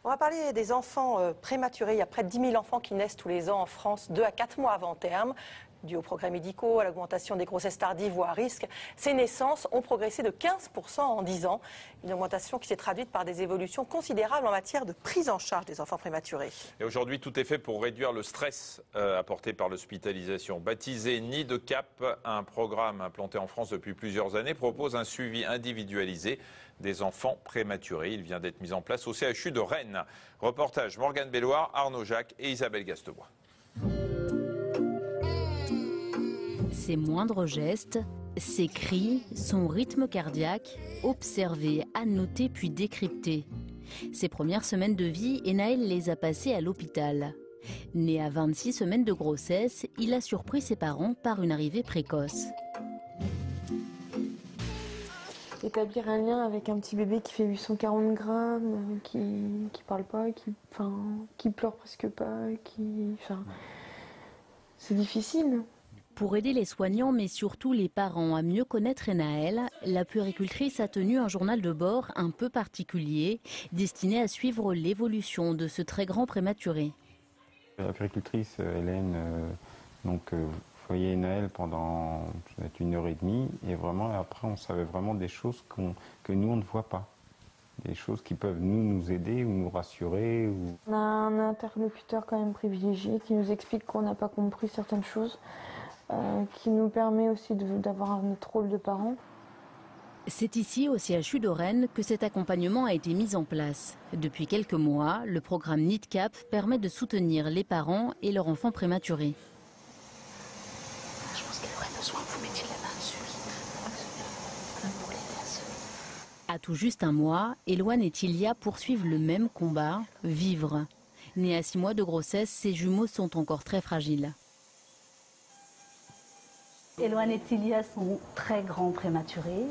On va parler des enfants prématurés. Il y a près de 10 000 enfants qui naissent tous les ans en France, 2 à 4 mois avant terme. Dû aux progrès médicaux, à l'augmentation des grossesses tardives ou à risque, ces naissances ont progressé de 15% en 10 ans. Une augmentation qui s'est traduite par des évolutions considérables en matière de prise en charge des enfants prématurés. Et aujourd'hui, tout est fait pour réduire le stress apporté par l'hospitalisation. Baptisé Nid de Cap, un programme implanté en France depuis plusieurs années, propose un suivi individualisé des enfants prématurés. Il vient d'être mis en place au CHU de Rennes. Reportage Morgane Belloir, Arnaud Jacques et Isabelle Gastebois. Ses moindres gestes, ses cris, son rythme cardiaque, observés, annotés puis décryptés. Ses premières semaines de vie, Enaël les a passées à l'hôpital. Né à 26 semaines de grossesse, il a surpris ses parents par une arrivée précoce. Établir un lien avec un petit bébé qui fait 840 grammes, qui parle pas, qui pleure presque pas, c'est difficile. Pour aider les soignants, mais surtout les parents à mieux connaître Enaël, la puéricultrice a tenu un journal de bord un peu particulier, destiné à suivre l'évolution de ce très grand prématuré. La puéricultrice Hélène, voyait Enaël pendant peut-être 1h30, et vraiment après on savait vraiment des choses que nous on ne voit pas. Des choses qui peuvent nous aider ou nous rassurer. On a un interlocuteur quand même privilégié qui nous explique qu'on n'a pas compris certaines choses. Qui nous permet aussi d'avoir notre rôle de parent. C'est ici, au CHU de Rennes, que cet accompagnement a été mis en place. Depuis quelques mois, le programme Nid de Cap permet de soutenir les parents et leurs enfants prématurés. Je pense qu'elle aurait besoin que vous mettiez la main dessus pour l'aider à se... À tout juste un mois, Éloane et Tilia poursuivent le même combat, vivre. Nés à 6 mois de grossesse, ces jumeaux sont encore très fragiles. Éloane et Tilia sont très grands prématurés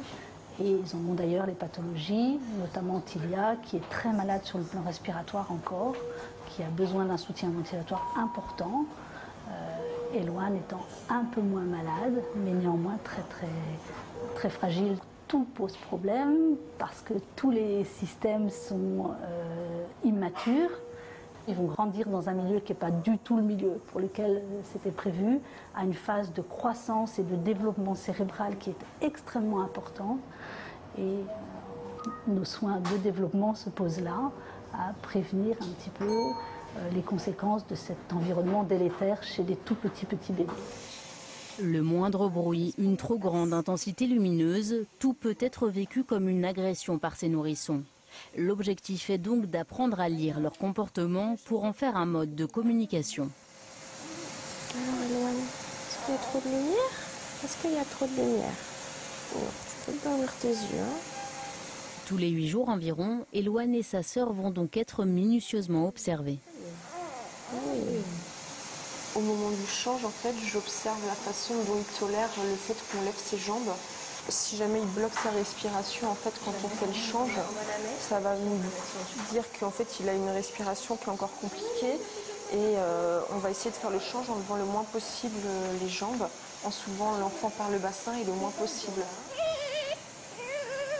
et ils ont d'ailleurs les pathologies, notamment Tilia qui est très malade sur le plan respiratoire encore, qui a besoin d'un soutien ventilatoire important. Éloane étant un peu moins malade, mais néanmoins très fragile. Tout pose problème parce que tous les systèmes sont immatures. Ils vont grandir dans un milieu qui n'est pas du tout le milieu pour lequel c'était prévu, à une phase de croissance et de développement cérébral qui est extrêmement importante. Et nos soins de développement se posent là, à prévenir un petit peu les conséquences de cet environnement délétère chez les tout petits bébés. Le moindre bruit, une trop grande intensité lumineuse, tout peut être vécu comme une agression par ces nourrissons. L'objectif est donc d'apprendre à lire leur comportement pour en faire un mode de communication. Alors Éloane, est-ce qu'il y a trop de lumière? Est-ce qu'il y a trop de lumière? Tu peux ouvrir tes yeux. Tous les 8 jours environ, Éloane et sa sœur vont donc être minutieusement observées. Oui. Au moment du change, en fait, j'observe la façon dont il tolère le fait qu'on lève ses jambes. Si jamais il bloque sa respiration, en fait, quand on fait le change, ça va nous dire qu'en fait, il a une respiration qui est encore compliquée. Et on va essayer de faire le change en levant le moins possible les jambes, en soulevant l'enfant par le bassin et le moins possible.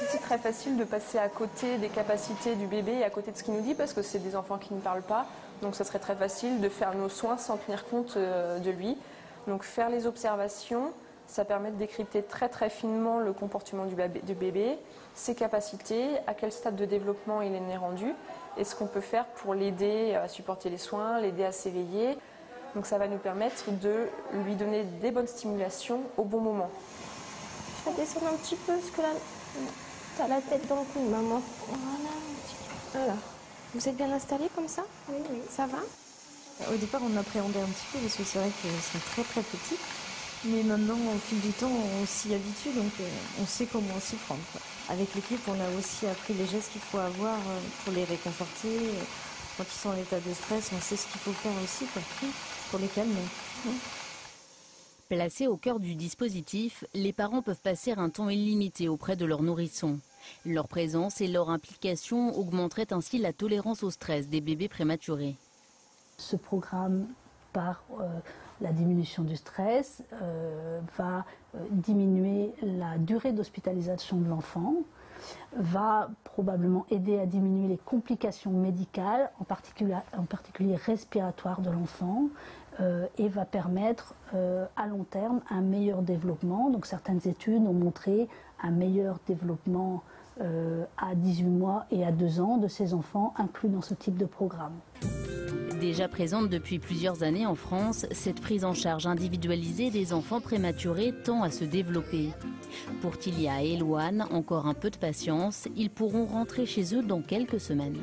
C'est très facile de passer à côté des capacités du bébé et à côté de ce qu'il nous dit, parce que c'est des enfants qui ne parlent pas. Donc ça serait très facile de faire nos soins sans tenir compte de lui. Donc faire les observations, ça permet de décrypter très finement le comportement du bébé, ses capacités, à quel stade de développement il est rendu, et ce qu'on peut faire pour l'aider à supporter les soins, l'aider à s'éveiller. Donc ça va nous permettre de lui donner des bonnes stimulations au bon moment. Je vais descendre un petit peu parce que là, t'as la tête dans le cou, maman. Voilà, un petit peu. Alors, vous êtes bien installés comme ça? Oui. Ça va? Au départ, on appréhendait un petit peu parce que c'est vrai qu'ils sont très petits. Mais maintenant, au fil du temps, on s'y habitue, donc on sait comment s'y prendre, quoi. Avec l'équipe, on a aussi appris les gestes qu'il faut avoir pour les réconforter. Quand ils sont en état de stress, on sait ce qu'il faut faire aussi, quoi, pour les calmer. Placés au cœur du dispositif, les parents peuvent passer un temps illimité auprès de leurs nourrissons. Leur présence et leur implication augmenteraient ainsi la tolérance au stress des bébés prématurés. Ce programme, par la diminution du stress, va diminuer la durée d'hospitalisation de l'enfant, va probablement aider à diminuer les complications médicales, en particulier respiratoires de l'enfant, et va permettre à long terme un meilleur développement. Donc certaines études ont montré un meilleur développement à 18 mois et à 2 ans de ces enfants inclus dans ce type de programme. Déjà présente depuis plusieurs années en France, cette prise en charge individualisée des enfants prématurés tend à se développer. Pour Tilia et Elouane, encore un peu de patience, ils pourront rentrer chez eux dans quelques semaines.